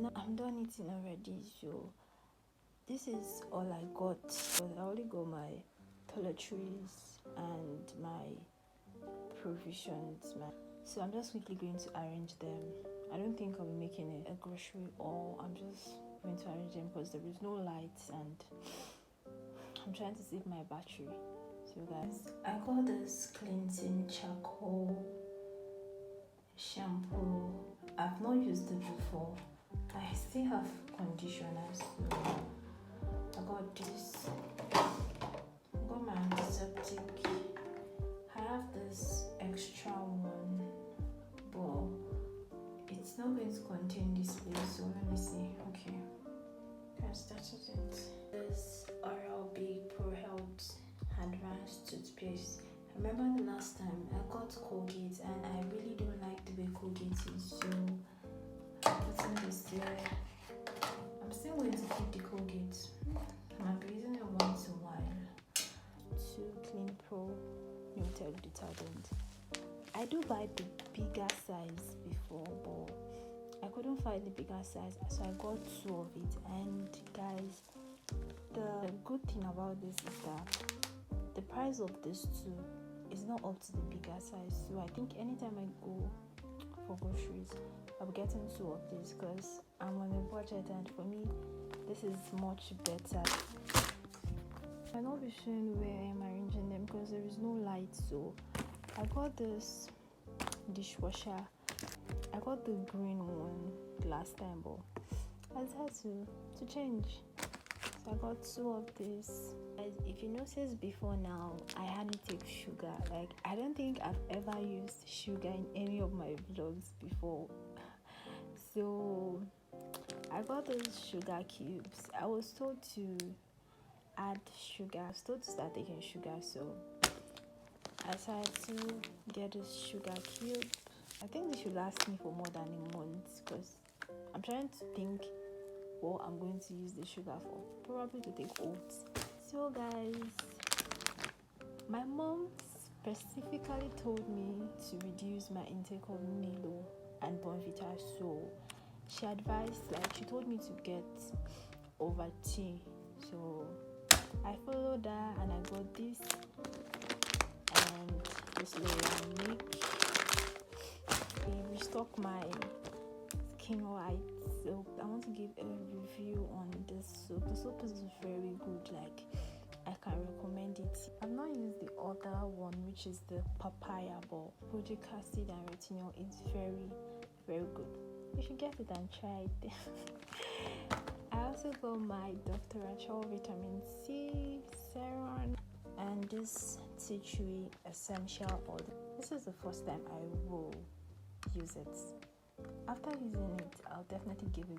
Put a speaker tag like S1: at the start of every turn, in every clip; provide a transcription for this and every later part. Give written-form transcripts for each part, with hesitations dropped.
S1: now I'm done eating already, so this is all I got. But I only got my toiletries and my provisions. So I'm just quickly going to arrange them. I don't think I'll be making a grocery haul. I'm just going to arrange them because there is no lights and I'm trying to save my battery. So guys, I got this cleansing charcoal shampoo. I've not used it before. I still have conditioner, so I got this. I got my antiseptic. I have this extra one, but it's not going to contain this place, so let me see. Okay, guys, that is it. This Oral-B Pro Health Advanced Toothpaste. I remember the last time I got Colgate and I really don't like the way Colgate is, so I'm putting this here. I'm still going to keep the Colgate. I'll be using it once in a while. To Clean Pro Muted Detergent. I do buy the bigger size before, but I couldn't find the bigger size, so I got 2 of it. And guys, the good thing about this is that the price of this 2 is not up to the bigger size. So I think anytime I go for groceries, I'll be getting 2 of these because I'm on a budget, and for me, this is much better. I'll not be showing where I'm arranging them because there is no light. So I got this dishwasher. I got the green one last time, but I decided to change. So I got 2 of these. If you notice before now, I hardly take sugar. Like, I don't think I've ever used sugar in any of my vlogs before. So I got those sugar cubes. I was told to add sugar. I was told to start taking sugar, so I decided to get this sugar cube. I think this should last me for more than a month because I'm trying to think what I'm going to use the sugar for. Probably to take oats. So guys, my mom specifically told me to reduce my intake of Milo and Bonvita, so she advised, she told me to get Ovaltine. So I followed her and I got this and this little milk. I restock my skin white soap. I want to give a review on this soap. The soap is very good. I can recommend it. I've not used the other one, which is the papaya, but kojic acid and retinol is very, very good. You should get it and try it. I also got my Dr. Rachel vitamin C serum and this tea tree essential oil. This is the first time I will use it. After using it, I'll definitely give a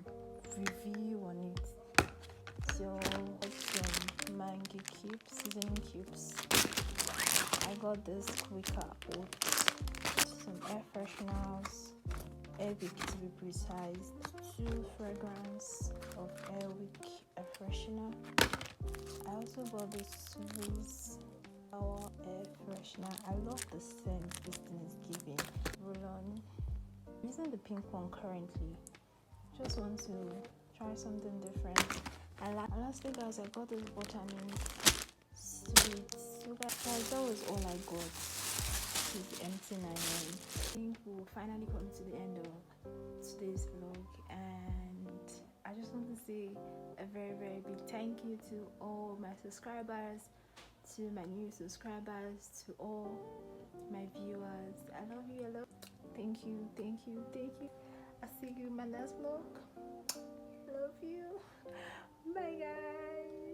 S1: review on it. So some mango cubes, seasoning cubes. I got this Quaker oats, some air fresheners, Airwick to be precise, 2 fragrance of Airwick air freshener. I also got this Swiss Sour air freshener. I love the scent this thing is giving. Roll-on. I'm using the pink one currently. Just want to try something different. And lastly guys, I got this vitamin sweets. So guys, that was all I got. It's empty 9. I think we'll finally come to the end of today's vlog, and I just want to say a very, very big thank you to all my subscribers, to my new subscribers, to all my viewers. I love you. I love you. Thank you, thank you, thank you. I'll see you in my next vlog. Love you. Bye guys.